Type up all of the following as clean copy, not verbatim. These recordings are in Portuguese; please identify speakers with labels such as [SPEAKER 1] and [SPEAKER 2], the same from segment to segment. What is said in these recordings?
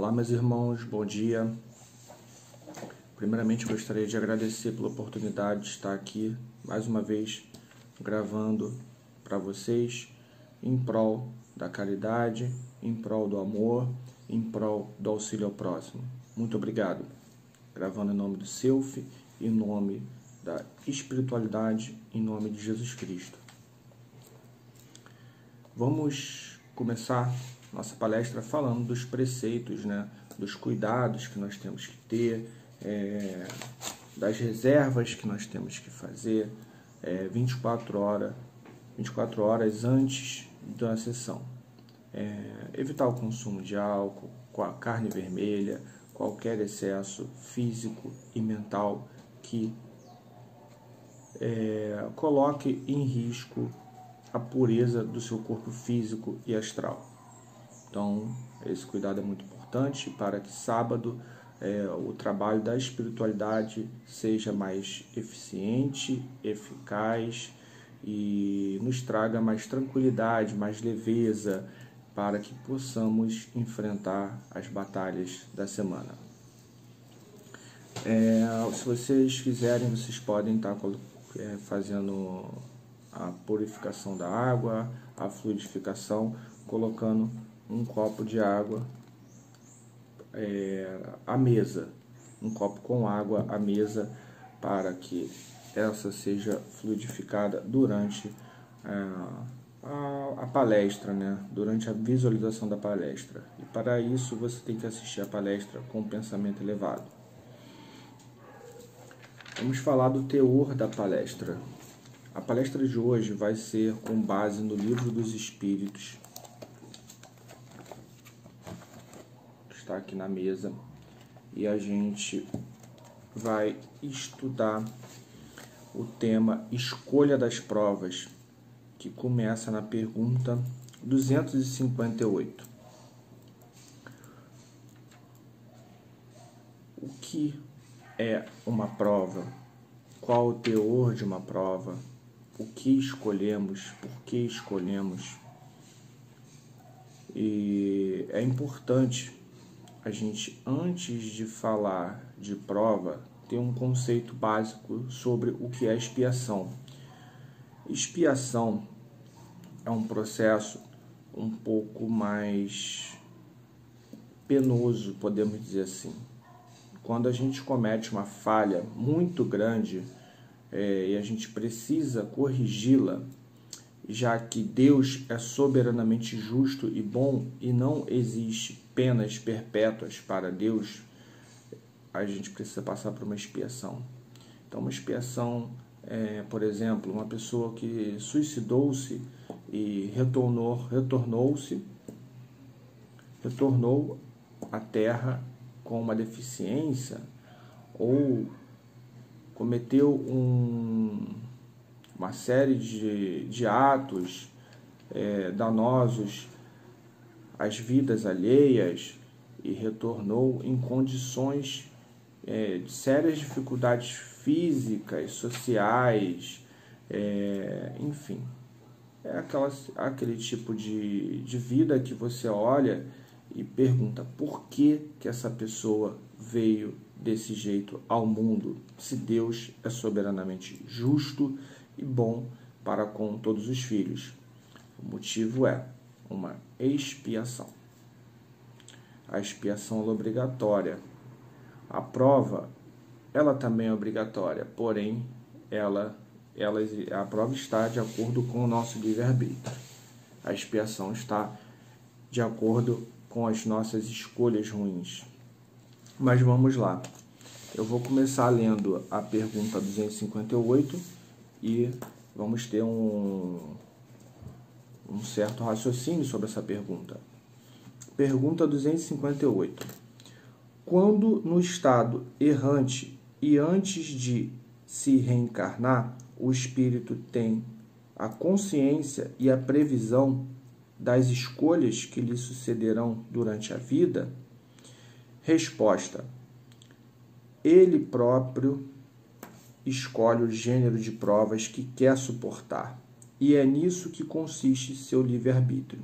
[SPEAKER 1] Olá, meus irmãos, bom dia. Primeiramente, gostaria de agradecer pela oportunidade de estar aqui mais uma vez gravando para vocês em prol da caridade, em prol do amor, em prol do auxílio ao próximo. Muito obrigado. Gravando em nome do Self, em nome da espiritualidade, em nome de Jesus Cristo. Vamos começar nossa palestra falando dos preceitos, dos cuidados que nós temos que ter, das reservas que nós temos que fazer 24 horas antes da sessão. Evitar o consumo de álcool, carne vermelha, qualquer excesso físico e mental que coloque em risco a pureza do seu corpo físico e astral. Então, esse cuidado é muito importante para que sábado o trabalho da espiritualidade seja mais eficiente, eficaz e nos traga mais tranquilidade, mais leveza para que possamos enfrentar as batalhas da semana. Se vocês quiserem, vocês podem estar fazendo a purificação da água, a fluidificação, colocando um copo de água à mesa, um copo com água à mesa, para que essa seja fluidificada durante a palestra, durante a visualização da palestra. E para isso você tem que assistir a palestra com um pensamento elevado. Vamos falar do teor da palestra. A palestra de hoje vai ser com base no Livro dos Espíritos, que está aqui na mesa, e a gente vai estudar o tema Escolha das Provas, que começa na pergunta 258. O que é uma prova? Qual o teor de uma prova? O que escolhemos? Por que escolhemos? E é importante a gente, antes de falar de prova, ter um conceito básico sobre o que é expiação. Expiação é um processo um pouco mais penoso, podemos dizer assim. Quando a gente comete uma falha muito grande e a gente precisa corrigi-la, já que Deus é soberanamente justo e bom e não existe penas perpétuas para Deus, a gente precisa passar por uma expiação. Então, uma expiação por exemplo, uma pessoa que suicidou-se e retornou à Terra com uma deficiência, ou cometeu uma série de atos danosos às vidas alheias e retornou em condições de sérias dificuldades físicas, sociais, enfim. É aquele tipo de vida que você olha e pergunta por que essa pessoa veio desse jeito ao mundo, se Deus é soberanamente justo e bom para com todos os filhos. O motivo é uma expiação. A expiação é obrigatória. A prova, ela também é obrigatória, porém, a prova está de acordo com o nosso livre-arbítrio. A expiação está de acordo com as nossas escolhas ruins. Mas vamos lá. Eu vou começar lendo a pergunta 258 e vamos ter um certo raciocínio sobre essa pergunta. Pergunta 258. Quando no estado errante e antes de se reencarnar, o espírito tem a consciência e a previsão das escolhas que lhe sucederão durante a vida? Resposta: ele próprio escolhe o gênero de provas que quer suportar, e é nisso que consiste seu livre-arbítrio.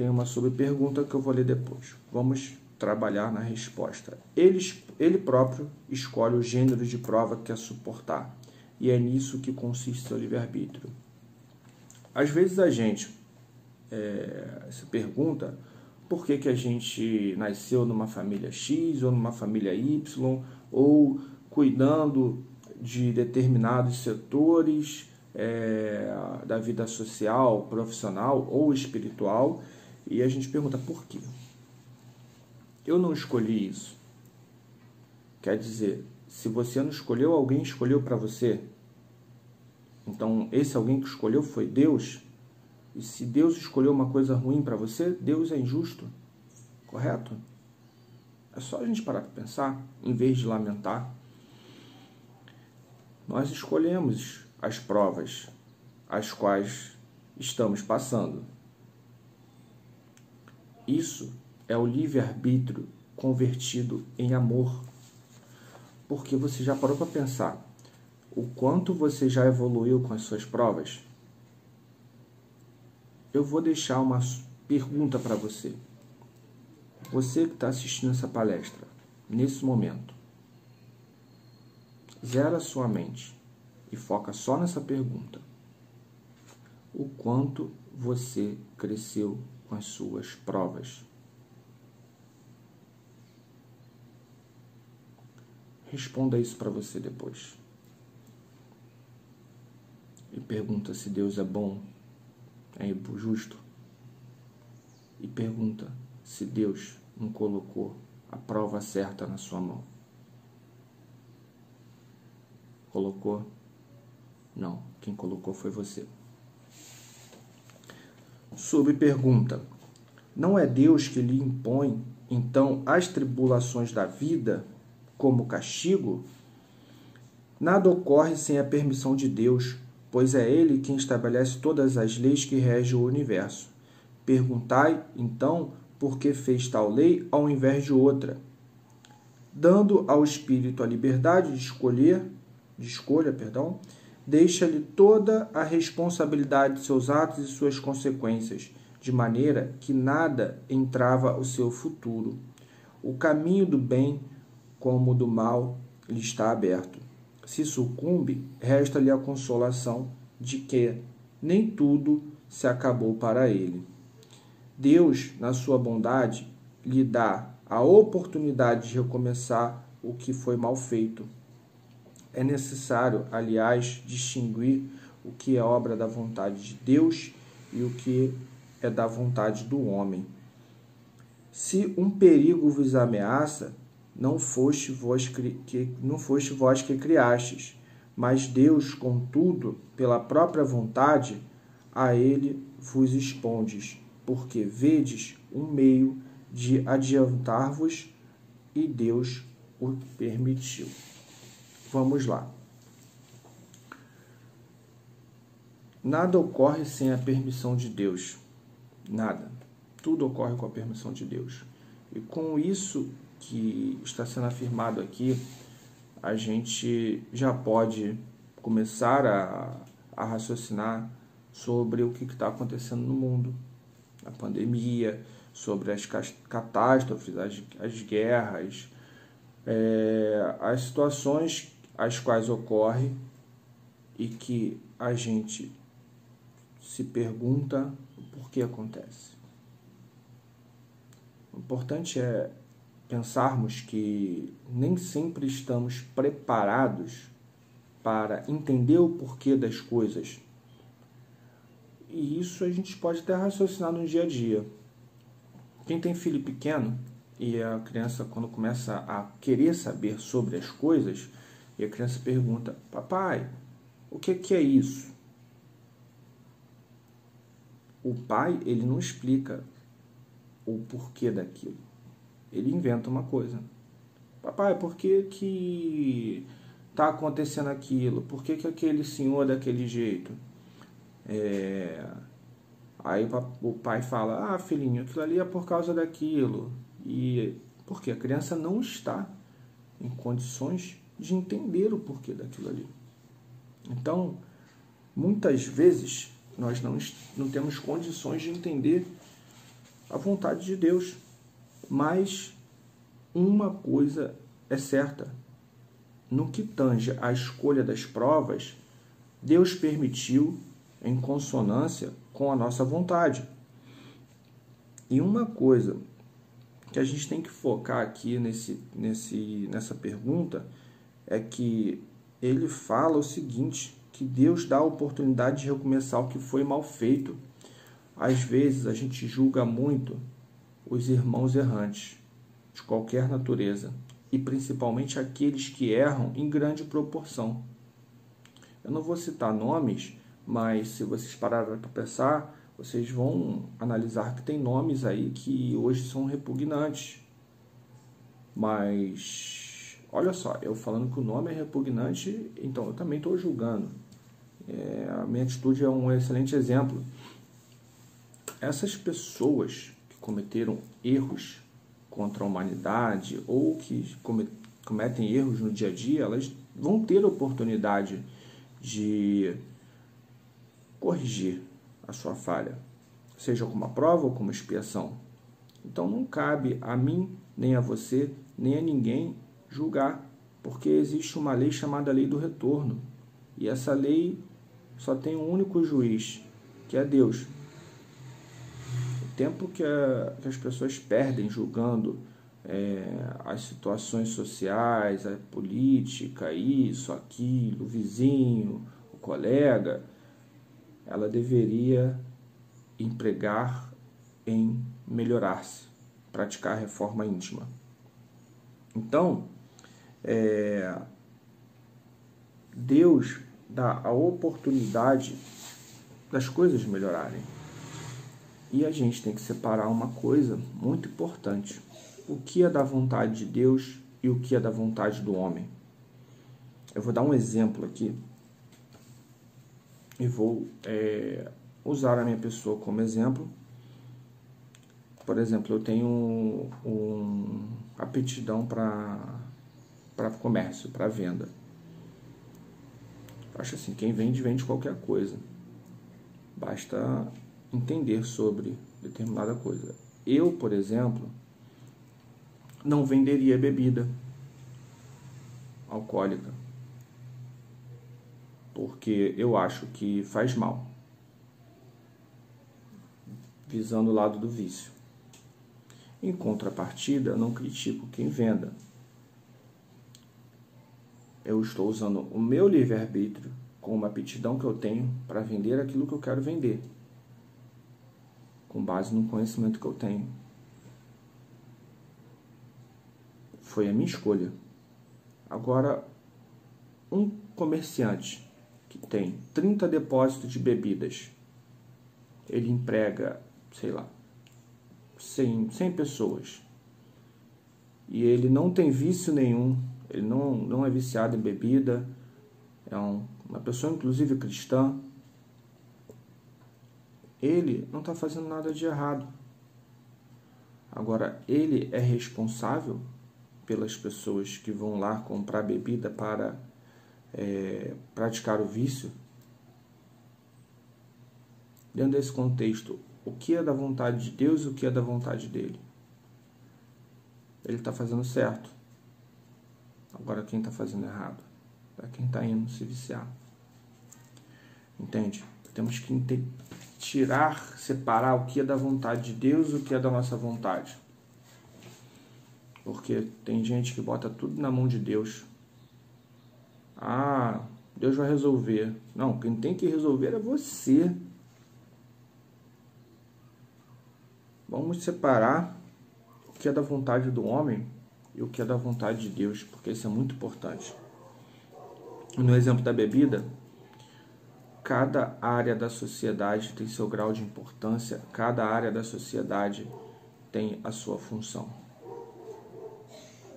[SPEAKER 1] tem uma subpergunta que eu vou ler depois. Vamos trabalhar na resposta. Ele próprio escolhe o gênero de prova que quer suportar, e é nisso que consiste seu livre-arbítrio. Às vezes a gente se pergunta por que a gente nasceu numa família X ou numa família Y, ou cuidando de determinados setores da vida social, profissional ou espiritual, e a gente pergunta por quê? Eu não escolhi isso. Quer dizer, se você não escolheu, alguém escolheu para você. Então, esse alguém que escolheu foi Deus. E se Deus escolheu uma coisa ruim para você, Deus é injusto. Correto? É só a gente parar para pensar, em vez de lamentar. Nós escolhemos as provas as quais estamos passando. Isso é o livre-arbítrio convertido em amor. Porque você já parou para pensar o quanto você já evoluiu com as suas provas? Eu vou deixar uma pergunta para você. Você que está assistindo essa palestra, nesse momento, zera a sua mente e foca só nessa pergunta. O quanto você cresceu com as suas provas? Responda isso para você depois. E pergunta se Deus é bom, é justo. E pergunta se Deus não colocou a prova certa na sua mão. Colocou? Não. Quem colocou foi você. Subpergunta. Não é Deus que lhe impõe, então, as tribulações da vida como castigo? Nada ocorre sem a permissão de Deus, pois é Ele quem estabelece todas as leis que regem o universo. Perguntai, então, por que fez tal lei ao invés de outra? Dando ao espírito a liberdade de escolha, deixa-lhe toda a responsabilidade de seus atos e suas consequências, de maneira que nada entrava o seu futuro. O caminho do bem como do mal lhe está aberto. Se sucumbe, resta-lhe a consolação de que nem tudo se acabou para ele. Deus, na sua bondade, lhe dá a oportunidade de recomeçar o que foi mal feito. É necessário, aliás, distinguir o que é obra da vontade de Deus e o que é da vontade do homem. Se um perigo vos ameaça, não foste vós que criastes, mas Deus, contudo, pela própria vontade, a ele vos expondes, porque vedes um meio de adiantar-vos e Deus o permitiu. Vamos lá. Nada ocorre sem a permissão de Deus. Nada. Tudo ocorre com a permissão de Deus. E com isso que está sendo afirmado aqui, a gente já pode começar a raciocinar sobre o que está acontecendo no mundo, a pandemia, sobre as catástrofes, as guerras, as situações as quais ocorre e que a gente se pergunta por que acontece. O importante é pensarmos que nem sempre estamos preparados para entender o porquê das coisas. E isso a gente pode até raciocinar no dia a dia. Quem tem filho pequeno e a criança, quando começa a querer saber sobre as coisas, e a criança pergunta: papai, o que é isso? O pai, ele não explica o porquê daquilo. Ele inventa uma coisa. Papai, por que está acontecendo aquilo? Por que aquele senhor é daquele jeito? Aí o pai fala: filhinho, aquilo ali é por causa daquilo. E porque a criança não está em condições de entender o porquê daquilo ali. Então, muitas vezes, nós não temos condições de entender a vontade de Deus. Mas uma coisa é certa: no que tange à escolha das provas, Deus permitiu em consonância com a nossa vontade. E uma coisa que a gente tem que focar aqui nessa pergunta é que ele fala o seguinte, que Deus dá a oportunidade de recomeçar o que foi mal feito. Às vezes a gente julga muito os irmãos errantes, de qualquer natureza, e principalmente aqueles que erram em grande proporção. Eu não vou citar nomes, mas se vocês pararem para pensar, vocês vão analisar que tem nomes aí que hoje são repugnantes. Mas, olha só, eu falando que o nome é repugnante, então eu também estou julgando. A minha atitude é um excelente exemplo. Essas pessoas que cometeram erros contra a humanidade ou que cometem erros no dia a dia, elas vão ter a oportunidade de corrigir a sua falha, seja como uma prova ou como expiação. Então não cabe a mim, nem a você, nem a ninguém julgar, porque existe uma lei chamada lei do retorno, e essa lei só tem um único juiz, que é Deus. O tempo que as pessoas perdem julgando as situações sociais, a política, isso, aquilo, o vizinho, o colega, ela deveria empregar em melhorar-se, praticar a reforma íntima. Então, Deus dá a oportunidade das coisas melhorarem. E a gente tem que separar uma coisa muito importante: o que é da vontade de Deus e o que é da vontade do homem. Eu vou dar um exemplo aqui e vou usar a minha pessoa como exemplo. Por exemplo, eu tenho aptidão para comércio, para venda. Eu acho assim, quem vende, vende qualquer coisa. Basta entender sobre determinada coisa. Eu, por exemplo, não venderia bebida alcoólica, porque eu acho que faz mal, visando o lado do vício. Em contrapartida, eu não critico quem venda. Eu estou usando o meu livre-arbítrio com uma aptidão que eu tenho para vender aquilo que eu quero vender, com base no conhecimento que eu tenho. Foi a minha escolha. Agora, um comerciante que tem 30 depósitos de bebidas, ele emprega, sei lá, 100 pessoas, e ele não tem vício nenhum, ele não é viciado em bebida, é uma pessoa inclusive cristã, ele não está fazendo nada de errado. Agora, ele é responsável pelas pessoas que vão lá comprar bebida para praticar o vício? Dentro desse contexto, o que é da vontade de Deus e o que é da vontade dele? Ele está fazendo certo. Agora, quem está fazendo errado? É quem está indo se viciar. Entende? Temos que separar o que é da vontade de Deus e o que é da nossa vontade. Porque tem gente que bota tudo na mão de Deus. Ah, Deus vai resolver. Não, quem tem que resolver é você. Vamos separar o que é da vontade do homem e o que é da vontade de Deus, porque isso é muito importante. No exemplo da bebida, cada área da sociedade tem seu grau de importância, cada área da sociedade tem a sua função.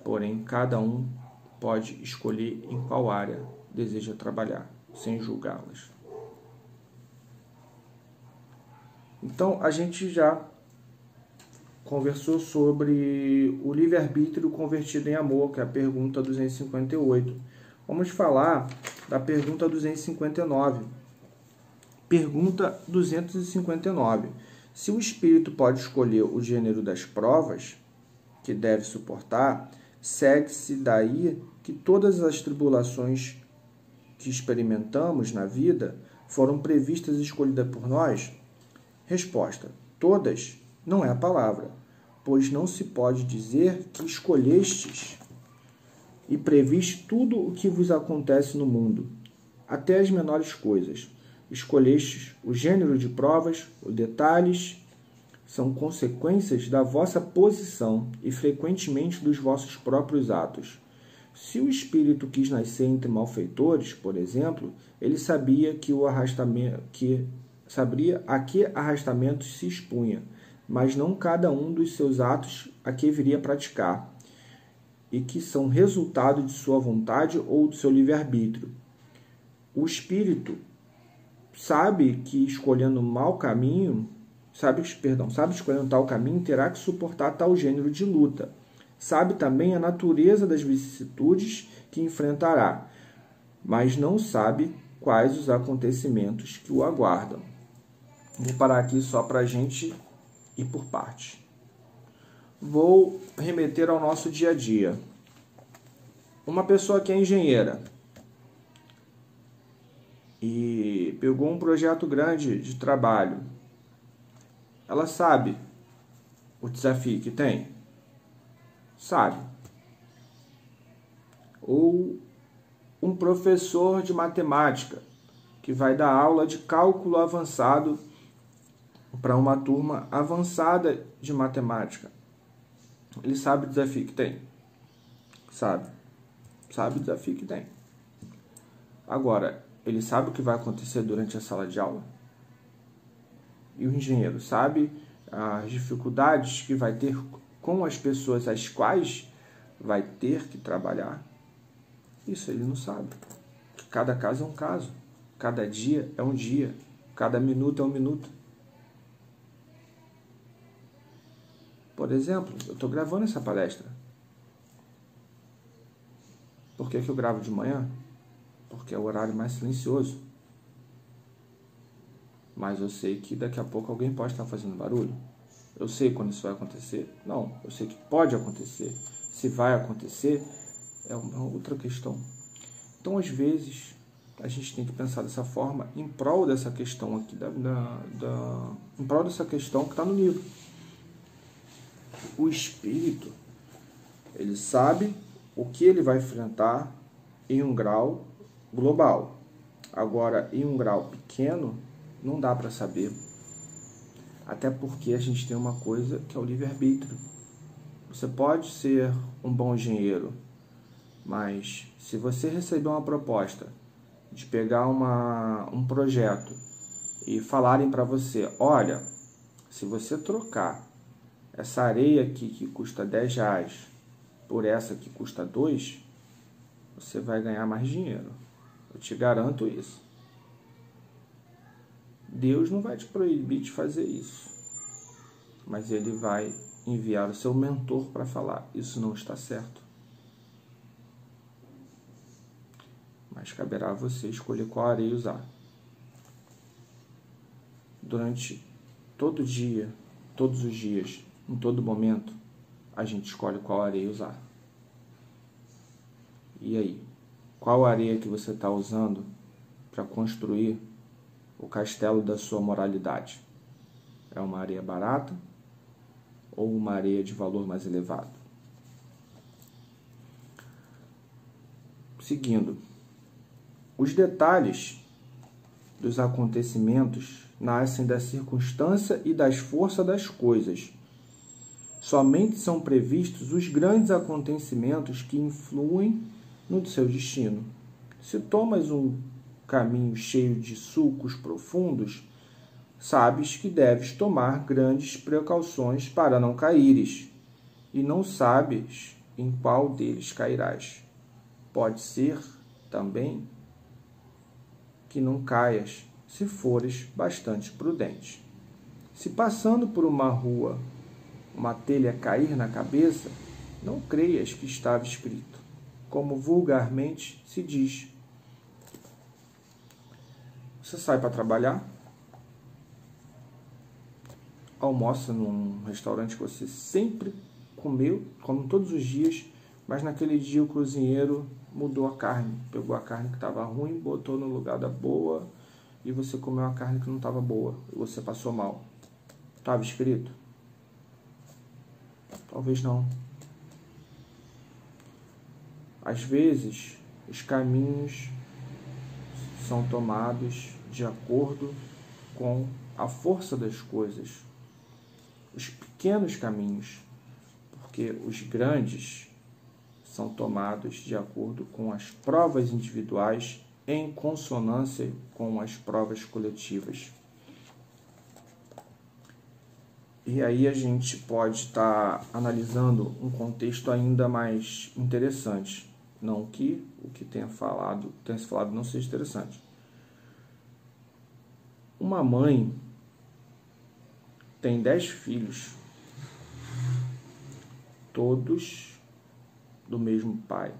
[SPEAKER 1] Porém, cada um pode escolher em qual área deseja trabalhar, sem julgá-las. Então, a gente já conversou sobre o livre-arbítrio convertido em amor, que é a pergunta 258. Vamos falar da pergunta 259. Pergunta 259. Se o espírito pode escolher o gênero das provas que deve suportar, segue-se daí que todas as tribulações que experimentamos na vida foram previstas e escolhidas por nós? Resposta: todas não é a palavra, pois não se pode dizer que escolhestes e previste tudo o que vos acontece no mundo, até as menores coisas. Escolhestes o gênero de provas, os detalhes são consequências da vossa posição e frequentemente dos vossos próprios atos. Se o espírito quis nascer entre malfeitores, por exemplo, ele sabia a que arrastamentos se expunha, mas não cada um dos seus atos a que viria praticar, e que são resultado de sua vontade ou do seu livre-arbítrio. O espírito sabe que escolhendo escolhendo tal caminho, terá que suportar tal gênero de luta. Sabe também a natureza das vicissitudes que enfrentará, mas não sabe quais os acontecimentos que o aguardam. Vou parar aqui só para a gente ir por partes. Vou remeter ao nosso dia a dia. Uma pessoa que é engenheira e pegou um projeto grande de trabalho, ela sabe o desafio que tem? Sabe. Ou um professor de matemática que vai dar aula de cálculo avançado para uma turma avançada de matemática. Ele sabe o desafio que tem? Sabe. Sabe o desafio que tem. Agora, ele sabe o que vai acontecer durante a sala de aula? E o engenheiro sabe as dificuldades que vai ter com as pessoas às quais vai ter que trabalhar? Isso ele não sabe. Cada caso é um caso. Cada dia é um dia. Cada minuto é um minuto. Por exemplo, eu estou gravando essa palestra. Por que eu gravo de manhã? Porque é o horário mais silencioso. Mas eu sei que daqui a pouco alguém pode estar fazendo barulho. Eu sei quando isso vai acontecer? Não, eu sei que pode acontecer. Se vai acontecer, é uma outra questão. Então, às vezes, a gente tem que pensar dessa forma em prol dessa questão aqui, em prol dessa questão que está no livro. O espírito, ele sabe o que ele vai enfrentar em um grau global. Agora, em um grau pequeno, não dá para saber. Até porque a gente tem uma coisa que é o livre-arbítrio. Você pode ser um bom engenheiro, mas se você receber uma proposta de pegar um projeto e falarem para você, olha, se você trocar essa areia aqui que custa R$10 por essa que custa 2, você vai ganhar mais dinheiro. Eu te garanto isso. Deus não vai te proibir de fazer isso, mas Ele vai enviar o seu mentor para falar, isso não está certo. Mas caberá a você escolher qual areia usar. Durante todo dia, todos os dias, em todo momento, a gente escolhe qual areia usar. E aí? Qual areia que você está usando para construir o castelo da sua moralidade? É uma areia barata ou uma areia de valor mais elevado? Seguindo, os detalhes dos acontecimentos nascem da circunstância e das forças das coisas. Somente são previstos os grandes acontecimentos que influem no seu destino. Se tomas um caminho cheio de sulcos profundos, sabes que deves tomar grandes precauções para não caíres, e não sabes em qual deles cairás. Pode ser também que não caias se fores bastante prudente. Se passando por uma rua, uma telha cair na cabeça, não creias que estava escrito, como vulgarmente se diz. Você sai para trabalhar, almoça num restaurante que você sempre come todos os dias, mas naquele dia o cozinheiro mudou a carne, pegou a carne que estava ruim, botou no lugar da boa, e você comeu a carne que não estava boa, e você passou mal. Estava escrito? Talvez não. Às vezes, os caminhos são tomados de acordo com a força das coisas. Os pequenos caminhos, porque os grandes são tomados de acordo com as provas individuais em consonância com as provas coletivas. E aí a gente pode estar analisando um contexto ainda mais interessante. Não que o que tenha se falado não seja interessante. Uma mãe tem 10 filhos, todos do mesmo pai.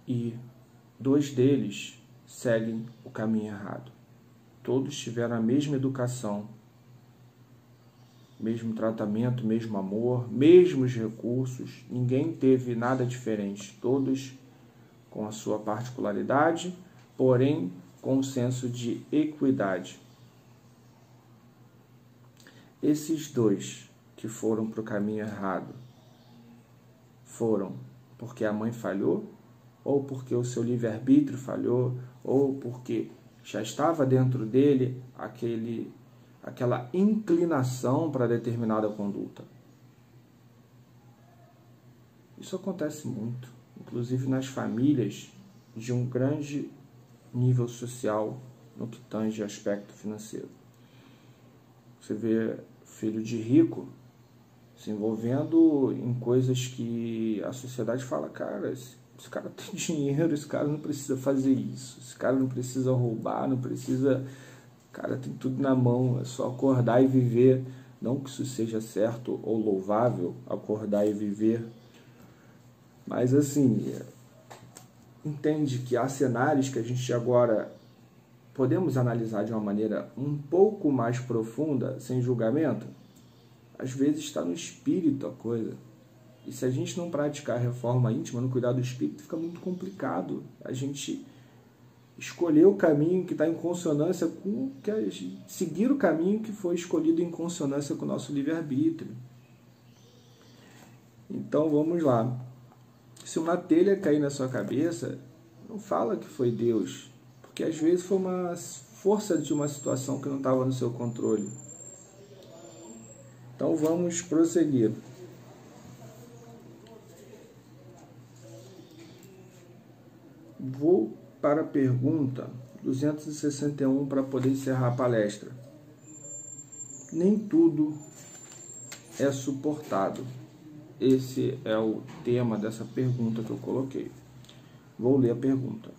[SPEAKER 1] E 2 deles seguem o caminho errado. Todos tiveram a mesma educação, mesmo tratamento, mesmo amor, mesmos recursos. Ninguém teve nada diferente. Todos com a sua particularidade, porém com um senso de equidade. Esses 2 que foram para o caminho errado foram porque a mãe falhou, ou porque o seu livre-arbítrio falhou, ou porque já estava dentro dele aquela inclinação para determinada conduta. Isso acontece muito, inclusive nas famílias de um grande nível social no que tange aspecto financeiro. Você vê filho de rico se envolvendo em coisas que a sociedade fala, cara, esse cara tem dinheiro, esse cara não precisa fazer isso, esse cara não precisa roubar, não precisa... Cara, tem tudo na mão, é só acordar e viver. Não que isso seja certo ou louvável, acordar e viver. Mas assim, entende que há cenários que a gente agora podemos analisar de uma maneira um pouco mais profunda, sem julgamento? Às vezes está no espírito a coisa. E se a gente não praticar a reforma íntima, no cuidado do espírito, fica muito complicado. A gente escolher o caminho que está em consonância com seguir o caminho que foi escolhido em consonância com o nosso livre-arbítrio. Então vamos lá. Se uma telha cair na sua cabeça, não fala que foi Deus, porque às vezes foi uma força de uma situação que não estava no seu controle. Então vamos prosseguir. Vou para a pergunta 261 para poder encerrar a palestra. Nem tudo é suportado. Esse é o tema dessa pergunta que eu coloquei. Vou ler a pergunta.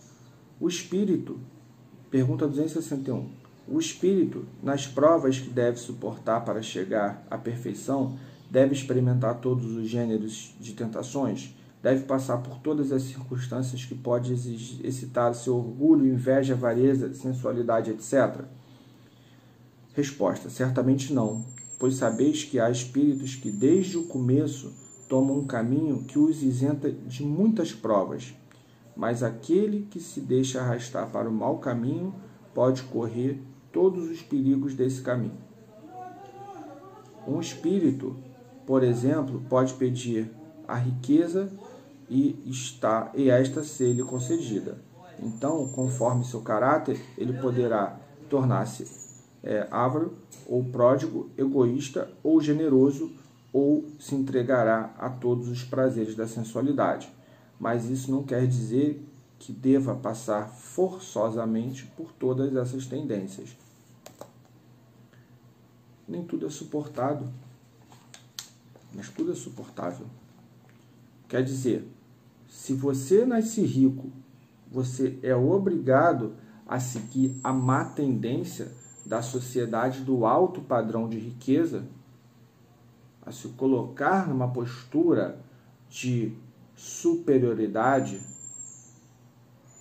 [SPEAKER 1] O espírito, pergunta 261. O espírito, nas provas que deve suportar para chegar à perfeição, deve experimentar todos os gêneros de tentações? Deve passar por todas as circunstâncias que pode excitar seu orgulho, inveja, avareza, sensualidade, etc.? Resposta: certamente não, pois sabeis que há espíritos que desde o começo tomam um caminho que os isenta de muitas provas, mas aquele que se deixa arrastar para o mau caminho pode correr todos os perigos desse caminho. Um espírito, por exemplo, pode pedir a riqueza e esta ser-lhe concedida. Então, conforme seu caráter, ele poderá tornar-se avaro, ou pródigo, egoísta, ou generoso, ou se entregará a todos os prazeres da sensualidade. Mas isso não quer dizer que deva passar forçosamente por todas essas tendências. Nem tudo é suportado, mas tudo é suportável. Quer dizer, se você nasce rico, você é obrigado a seguir a má tendência da sociedade do alto padrão de riqueza, a se colocar numa postura de superioridade?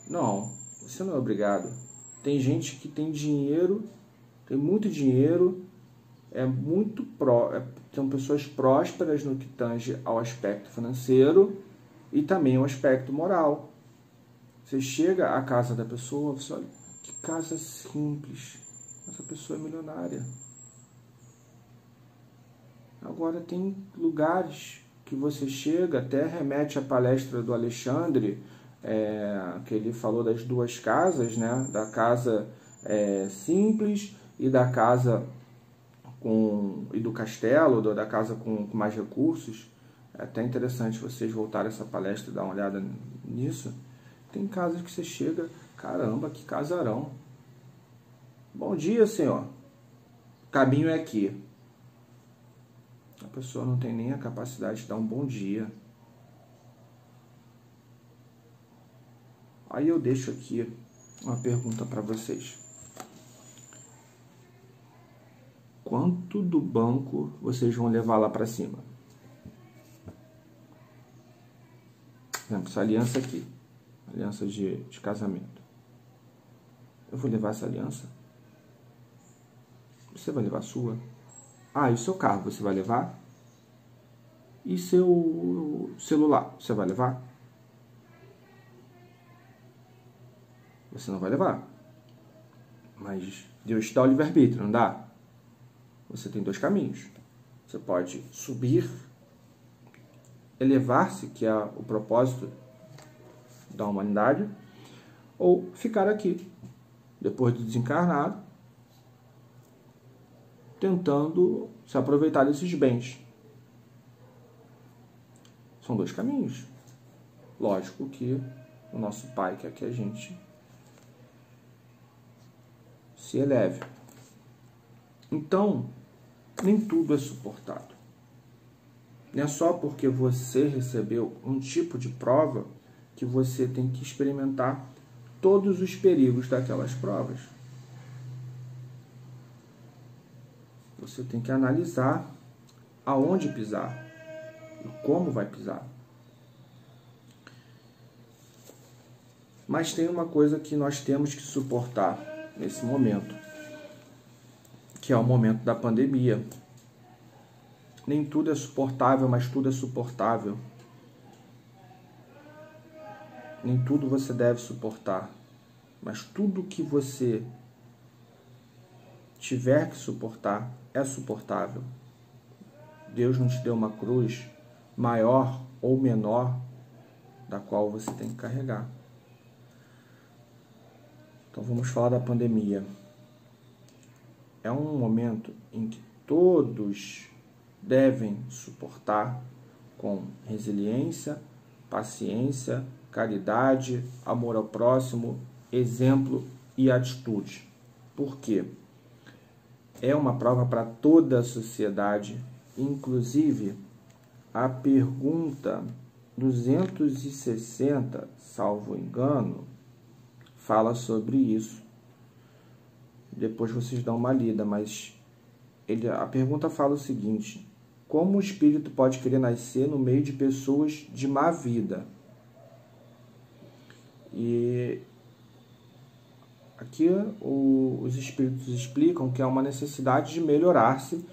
[SPEAKER 1] Não, você não é obrigado. Tem gente que tem dinheiro tem muito dinheiro, são pessoas prósperas no que tange ao aspecto financeiro e também ao aspecto moral. Você chega à casa da pessoa, você olha, que casa simples, essa pessoa é milionária. Agora tem lugares que você chega, até remete à palestra do Alexandre, que ele falou das duas casas, né? Da casa simples e da casa e do castelo, da casa com mais recursos. É até interessante vocês voltarem essa palestra e dar uma olhada nisso. Tem casas que você chega, caramba, que casarão. Bom dia, senhor. O caminho é aqui. A pessoa não tem nem a capacidade de dar um bom dia. Aí eu deixo aqui uma pergunta para vocês. Quanto do banco vocês vão levar lá para cima? Por exemplo, essa aliança aqui. Aliança de casamento. Eu vou levar essa aliança? Você vai levar a sua? Ah, e o seu carro você vai levar? E seu celular você vai levar? Você não vai levar. Mas Deus te dá o livre-arbítrio, não dá? Você tem dois caminhos. Você pode subir, elevar-se, que é o propósito da humanidade, ou ficar aqui, depois de desencarnado, tentando se aproveitar desses bens. São dois caminhos. Lógico que o nosso Pai quer que a gente se eleve. Então, nem tudo é suportado. Não é só porque você recebeu um tipo de prova que você tem que experimentar todos os perigos daquelas provas. Você tem que analisar aonde pisar e como vai pisar. Mas tem uma coisa que nós temos que suportar nesse momento, que é o momento da pandemia. Nem tudo é suportável, mas tudo é suportável. Nem tudo você deve suportar, mas tudo que você tiver que suportar é suportável. Deus não te deu uma cruz maior ou menor da qual você tem que carregar. Então vamos falar da pandemia. É um momento em que todos devem suportar com resiliência, paciência, caridade, amor ao próximo, exemplo e atitude. Por quê? É uma prova para toda a sociedade, inclusive a pergunta 260, salvo engano, fala sobre isso. Depois vocês dão uma lida, mas a pergunta fala o seguinte: como o espírito pode querer nascer no meio de pessoas de má vida? E aqui os espíritos explicam que é uma necessidade de melhorar-se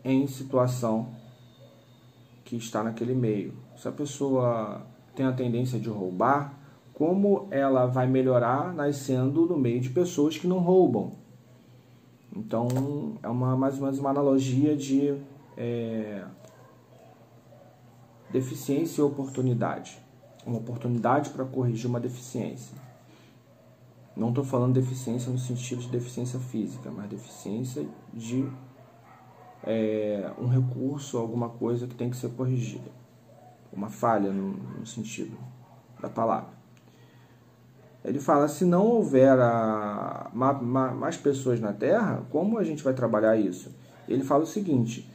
[SPEAKER 1] em situação que está naquele meio. Se a pessoa tem a tendência de roubar, como ela vai melhorar nascendo no meio de pessoas que não roubam? Então, é mais ou menos uma analogia de deficiência e oportunidade. Uma oportunidade para corrigir uma deficiência. Não estou falando deficiência no sentido de deficiência física, mas deficiência de um recurso, alguma coisa que tem que ser corrigida. Uma falha no sentido da palavra. Ele fala, se não houver mais pessoas na Terra, como a gente vai trabalhar isso? Ele fala o seguinte,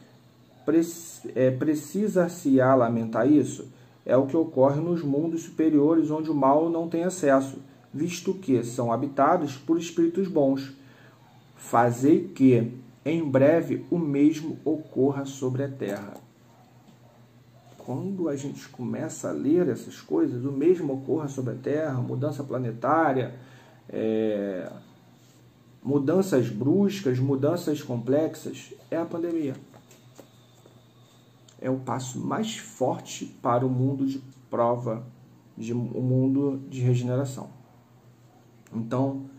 [SPEAKER 1] precisa-se-á lamentar isso? É o que ocorre nos mundos superiores, onde o mal não tem acesso, visto que são habitados por espíritos bons. Fazei que, em breve, o mesmo ocorra sobre a Terra. Quando a gente começa a ler essas coisas, o mesmo ocorra sobre a Terra, mudança planetária, mudanças bruscas, mudanças complexas, é a pandemia. É o passo mais forte para o mundo de prova, o mundo de regeneração. Então,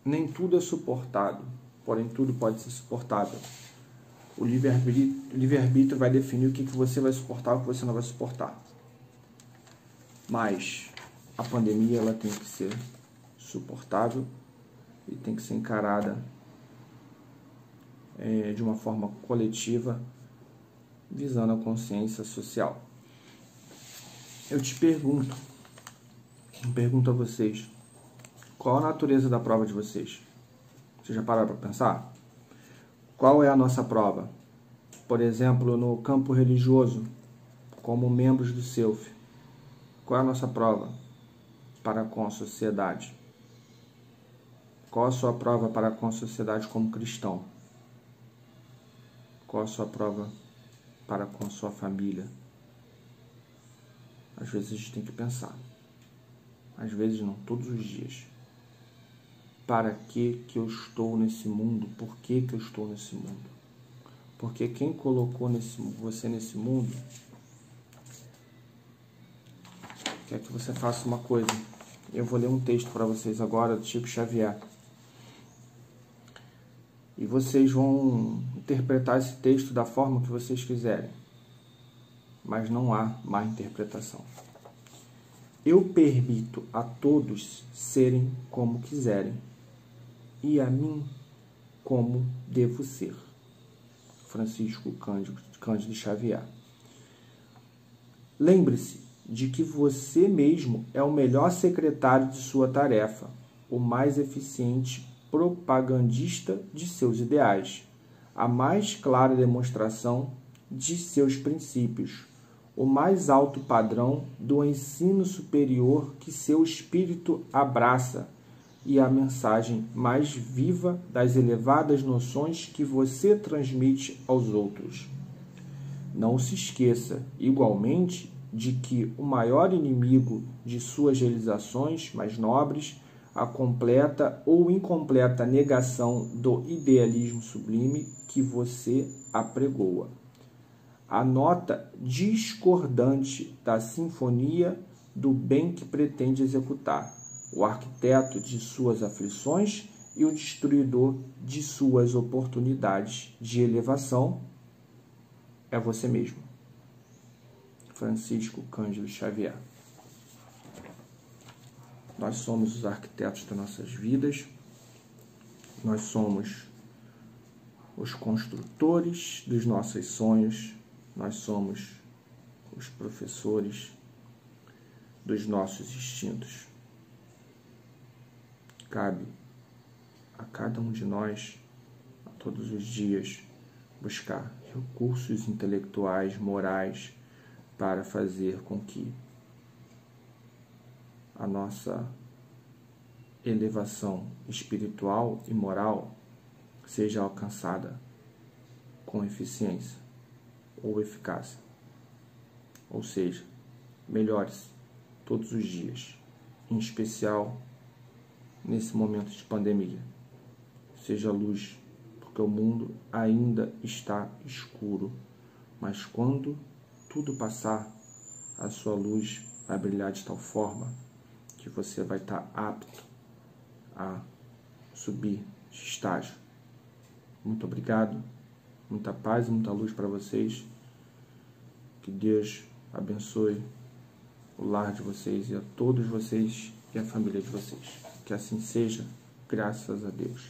[SPEAKER 1] nem tudo é suportado, porém tudo pode ser suportável. O livre-arbítrio vai definir o que você vai suportar e o que você não vai suportar. Mas a pandemia ela tem que ser suportável e tem que ser encarada de uma forma coletiva, visando a consciência social. Eu te pergunto a vocês, qual a natureza da prova de vocês? Vocês já pararam para pensar? Qual é a nossa prova? Por exemplo, no campo religioso, como membros do SELF, qual é a nossa prova para com a sociedade? Qual a sua prova para com a sociedade como cristão? Qual a sua prova para com a sua família? Às vezes a gente tem que pensar. Às vezes não, todos os dias. Para que eu estou nesse mundo? Por que eu estou nesse mundo? Porque quem colocou você nesse mundo quer que você faça uma coisa. Eu vou ler um texto para vocês agora do Chico Xavier. E vocês vão interpretar esse texto da forma que vocês quiserem. Mas não há má interpretação. Eu permito a todos serem como quiserem, e a mim como devo ser. Francisco Cândido Xavier. Lembre-se de que você mesmo é o melhor secretário de sua tarefa, o mais eficiente propagandista de seus ideais, a mais clara demonstração de seus princípios, o mais alto padrão do ensino superior que seu espírito abraça e a mensagem mais viva das elevadas noções que você transmite aos outros. Não se esqueça, igualmente, de que o maior inimigo de suas realizações mais nobres, a completa ou incompleta negação do idealismo sublime que você apregoa. A nota discordante da sinfonia do bem que pretende executar, o arquiteto de suas aflições e o destruidor de suas oportunidades de elevação é você mesmo. Francisco Cândido Xavier. Nós somos os arquitetos das nossas vidas, nós somos os construtores dos nossos sonhos, nós somos os professores dos nossos instintos. Cabe a cada um de nós, a todos os dias, buscar recursos intelectuais, morais, para fazer com que a nossa elevação espiritual e moral seja alcançada com eficiência ou eficácia. Ou seja, melhore-se todos os dias, em especial nesse momento de pandemia. Seja luz, porque o mundo ainda está escuro, mas quando tudo passar, a sua luz vai brilhar de tal forma que você vai estar apto a subir de estágio. Muito obrigado, muita paz e muita luz para vocês. Que Deus abençoe o lar de vocês e a todos vocês e a família de vocês. Que assim seja, graças a Deus.